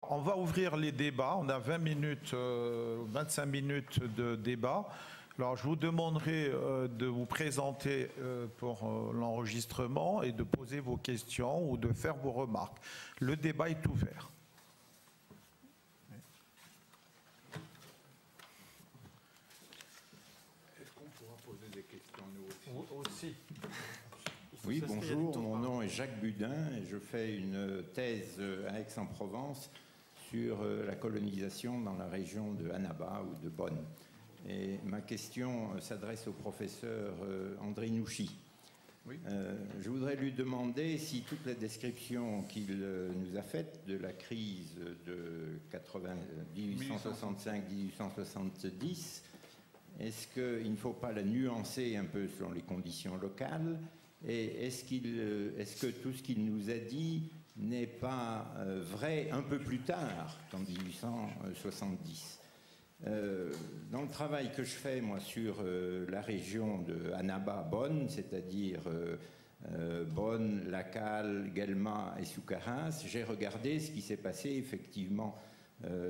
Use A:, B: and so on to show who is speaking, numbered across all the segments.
A: on va ouvrir les débats. On a 20 minutes, 25 minutes de débat. Alors, je vous demanderai de vous présenter pour l'enregistrement et de poser vos questions ou de faire vos remarques. Le débat est ouvert.
B: Est-ce qu'on pourra poser des questions, nous
A: aussi?
C: Oui, bonjour, mon nom est Jacques Budin et je fais une thèse à Aix-en-Provence sur la colonisation dans la région de Annaba ou de Bonn. Et ma question s'adresse au professeur André Nouchi. Oui. Je voudrais lui demander si toute la description qu'il nous a faite de la crise de 1865-1870, est-ce qu'il ne faut pas la nuancer un peu selon les conditions locales? Et est-ce que tout ce qu'il nous a dit n'est pas vrai un peu plus tard qu'en 1870? Dans le travail que je fais, moi, sur la région de Annaba-Bonn, c'est-à-dire Bonn, Lacal, Guelma et Soukharas, j'ai regardé ce qui s'est passé effectivement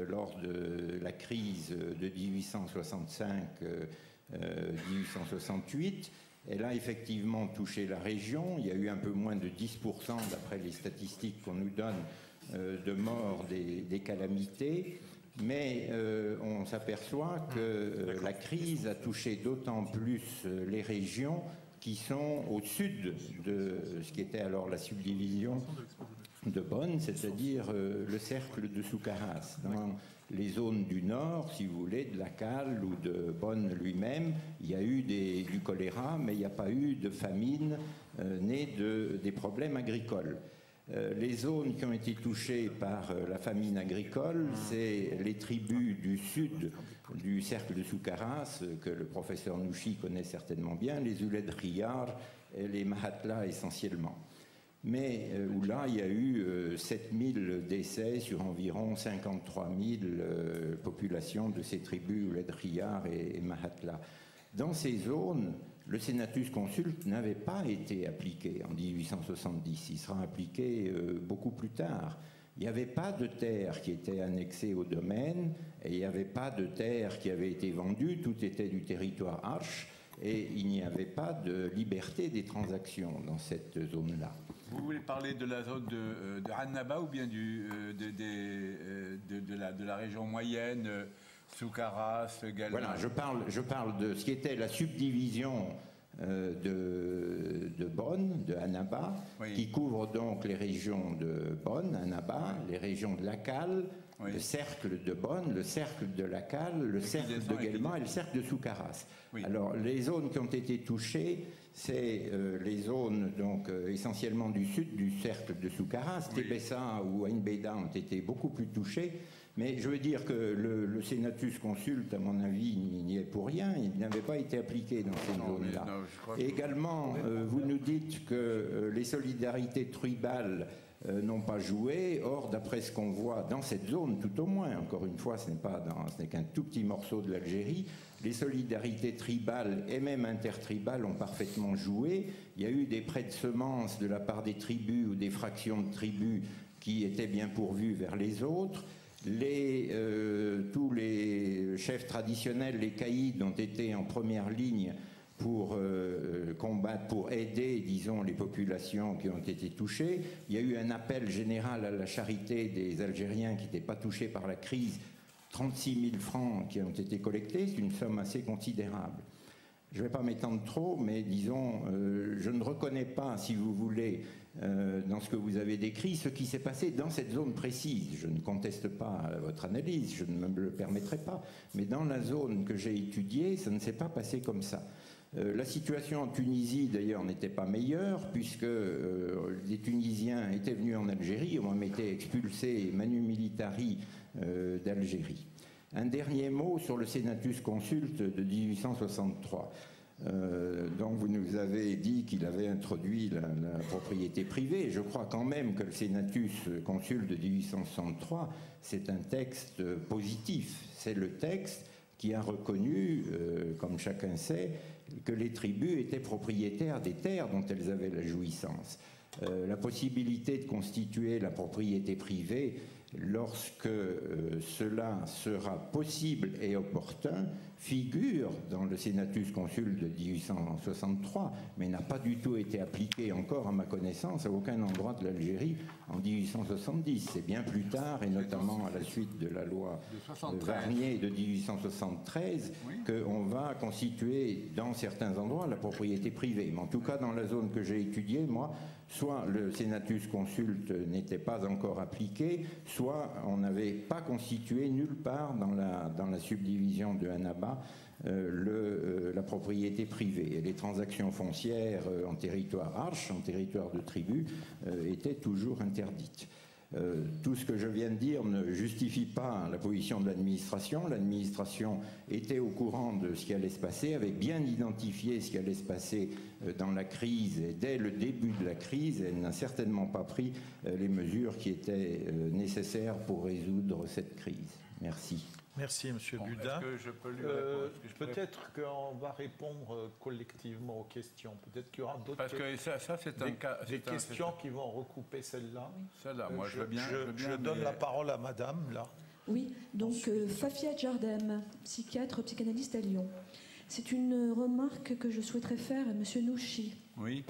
C: lors de la crise de 1865-1868. Elle a effectivement touché la région. Il y a eu un peu moins de 10%, d'après les statistiques qu'on nous donne, de morts des calamités. Mais on s'aperçoit que la crise a touché d'autant plus les régions qui sont au sud de ce qui était alors la subdivision de Bonn, c'est-à-dire le cercle de Soukharas. Dans les zones du nord, si vous voulez, de Lacal ou de Bonn lui-même, il y a eu du choléra, mais il n'y a pas eu de famine née des problèmes agricoles. Les zones qui ont été touchées par la famine agricole, c'est les tribus du sud du cercle de Soukharas, que le professeur Nouchi connaît certainement bien, les Ouled Riyar et les Mahatla essentiellement. Mais où là, il y a eu 7000 décès sur environ 53 000 populations de ces tribus Ouled Riyar et Mahatla. Dans ces zones, le Senatus Consulte n'avait pas été appliqué en 1870. Il sera appliqué beaucoup plus tard. Il n'y avait pas de terre qui était annexée au domaine et il n'y avait pas de terre qui avait été vendue. Tout était du territoire Arche et il n'y avait pas de liberté des transactions dans cette zone-là.
B: Vous voulez parler de la zone de Annaba ou bien de la région moyenne, Soukharas, Galma?
C: Voilà, je parle de ce qui était la subdivision de Bonn, de Annaba, oui, qui couvre donc les régions de Bonn, Annaba, oui, les régions de Lacal, oui, le cercle de Bonn, le cercle de Lacal, le cercle de Guelma et le cercle de Soukharas. Oui. Alors, les zones qui ont été touchées, c'est les zones donc essentiellement du sud du cercle de Soukharas. Oui. Tébessa ou Ain Beda ont été beaucoup plus touchées. Mais je veux dire que le Senatus Consulte, à mon avis, n'y est pour rien. Il n'avait pas été appliqué dans ces zones-là. Et également, vous nous dites que les solidarités tribales n'ont pas joué. Or, d'après ce qu'on voit dans cette zone, tout au moins, encore une fois, ce n'est qu'un tout petit morceau de l'Algérie, les solidarités tribales et même intertribales ont parfaitement joué. Il y a eu des prêts de semences de la part des tribus ou des fractions de tribus qui étaient bien pourvues vers les autres. Tous les chefs traditionnels, les caïds, ont été en première ligne pour combattre, pour aider, disons, les populations qui ont été touchées. Il y a eu un appel général à la charité des Algériens qui n'étaient pas touchés par la crise, 36 000 francs qui ont été collectés, c'est une somme assez considérable. Je ne vais pas m'étendre trop, mais disons, je ne reconnais pas, si vous voulez, dans ce que vous avez décrit, ce qui s'est passé dans cette zone précise. Je ne conteste pas votre analyse, je ne me le permettrai pas, mais dans la zone que j'ai étudiée, ça ne s'est pas passé comme ça. La situation en Tunisie, d'ailleurs, n'était pas meilleure, puisque les Tunisiens étaient venus en Algérie, ont même été expulsés manu militari d'Algérie. Un dernier mot sur le Senatus Consulte de 1863. Donc vous nous avez dit qu'il avait introduit la propriété privée. Je crois quand même que le Senatus Consulte de 1863, c'est un texte positif. C'est le texte qui a reconnu, comme chacun sait, que les tribus étaient propriétaires des terres dont elles avaient la jouissance. La possibilité de constituer la propriété privée lorsque cela sera possible et opportun, figure dans le Senatus Consul de 1863, mais n'a pas du tout été appliqué encore, à ma connaissance, à aucun endroit de l'Algérie en 1870. C'est bien plus tard, et notamment à la suite de la loi Varnier de 1873, qu'on va constituer dans certains endroits la propriété privée. Mais en tout cas, dans la zone que j'ai étudiée, moi, soit le Senatus Consulte n'était pas encore appliqué, soit on n'avait pas constitué nulle part dans la subdivision de Annaba la propriété privée. Et les transactions foncières en territoire arche, en territoire de tribu, étaient toujours interdites. Tout ce que je viens de dire ne justifie pas la position de l'administration. L'administration était au courant de ce qui allait se passer, avait bien identifié ce qui allait se passer dans la crise, et dès le début de la crise, elle n'a certainement pas pris les mesures qui étaient nécessaires pour résoudre cette crise. Merci.
A: Merci, M. Budin.
B: Est-ce que je peux lui répondre?
A: Peut-être qu'on va répondre collectivement aux questions. Peut-être qu'il y aura d'autres
B: Parce que ça c'est un cas.
A: Des questions qui vont recouper celle-là.
B: Celle-là, moi je veux bien.
A: Je donne la parole à Madame, là.
D: Oui, donc Fafia Djardem, psychiatre, psychanalyste à Lyon. C'est une remarque que je souhaiterais faire à M. Nouchi.
B: Oui.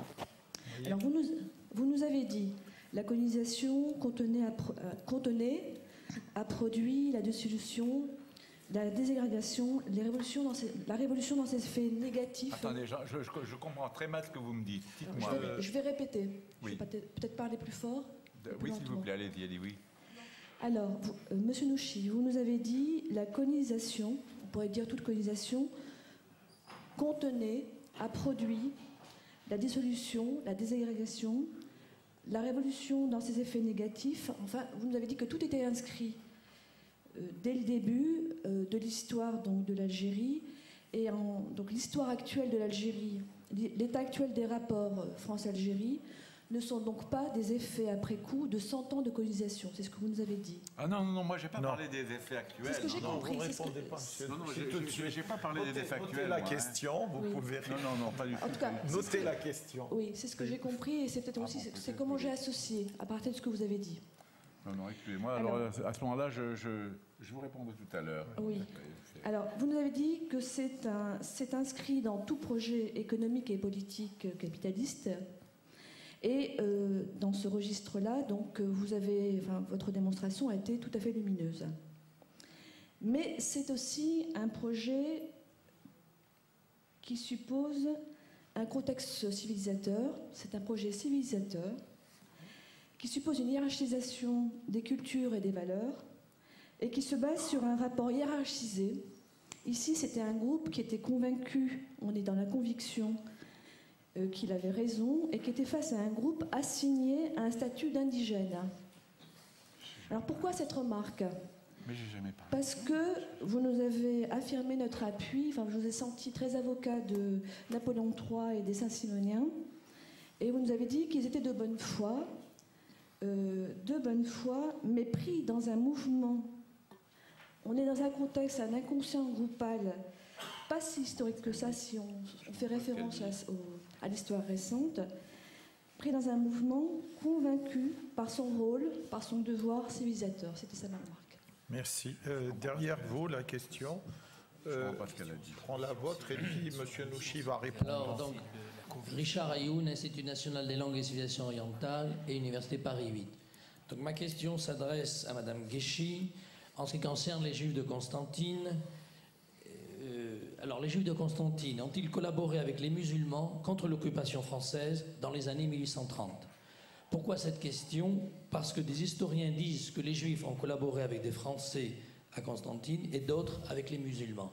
D: Alors, vous nous avez dit la colonisation contenait, a produit la dissolution, la déségrégation, la révolution dans ses effets négatifs.
B: Attendez, je comprends très mal ce que vous me dites. Dites-moi.
D: Je vais répéter.
B: Oui.
D: Je vais peut-être parler plus fort.
B: Oui, s'il vous plaît, allez-y, oui.
D: Alors, Monsieur Nouchi, vous nous avez dit la colonisation, on pourrait dire toute colonisation, contenait, a produit la dissolution, la déségrégation, la révolution dans ses effets négatifs. Enfin, vous nous avez dit que tout était inscrit dès le début de l'histoire de l'Algérie et donc l'histoire actuelle de l'Algérie, l'état actuel des rapports France-Algérie ne sont donc pas des effets après coup de 100 ans de colonisation. C'est ce que vous nous avez dit.
B: Ah non, moi je n'ai pas parlé des effets actuels.
D: C'est ce que j'ai compris.
A: Vous ne répondez pas, monsieur.
B: Non, je n'ai pas parlé des effets actuels.
A: Notez la question, vous pouvez répondre.
B: Non, pas du tout.
D: En tout cas,
A: notez la question.
D: Oui, c'est ce que j'ai compris et c'est peut-être aussi c'est comment j'ai associé à partir de ce que vous avez dit.
B: Non, excusez-moi. Alors, à ce moment-là, je vous répondrai tout à l'heure.
D: Oui. Alors, vous nous avez dit que c'est inscrit dans tout projet économique et politique capitaliste. Et dans ce registre-là, donc, votre démonstration a été tout à fait lumineuse. Mais c'est aussi un projet qui suppose un contexte civilisateur. C'est un projet civilisateur qui suppose une hiérarchisation des cultures et des valeurs et qui se base sur un rapport hiérarchisé. Ici, c'était un groupe qui était convaincu, on est dans la conviction, qu'il avait raison et qui était face à un groupe assigné à un statut d'indigène. Alors pourquoi cette remarque ?
B: Mais j'ai jamais parlé.
D: Parce que vous nous avez affirmé notre appui, je vous ai senti très avocat de Napoléon III et des Saint-Simoniens, et vous nous avez dit qu'ils étaient de bonne foi, mais pris dans un mouvement. On est dans un contexte, un inconscient groupal, pas si historique que ça, si on fait référence à l'histoire récente, pris dans un mouvement, convaincu par son rôle, par son devoir civilisateur. C'était ça ma remarque.
A: Merci. Derrière vous, la question.
B: Je ne comprends pas ce qu'elle a dit.
A: Je prends la vôtre et puis M. Nouchi va répondre.
E: Alors, donc, Richard Ayoun, Institut national des langues et civilisations orientales et Université Paris 8. Donc ma question s'adresse à Madame Guéchy en ce qui concerne les Juifs de Constantine. Alors, les Juifs de Constantine ont-ils collaboré avec les musulmans contre l'occupation française dans les années 1830 ? Pourquoi cette question ? Parce que des historiens disent que les Juifs ont collaboré avec des Français à Constantine et d'autres avec les musulmans.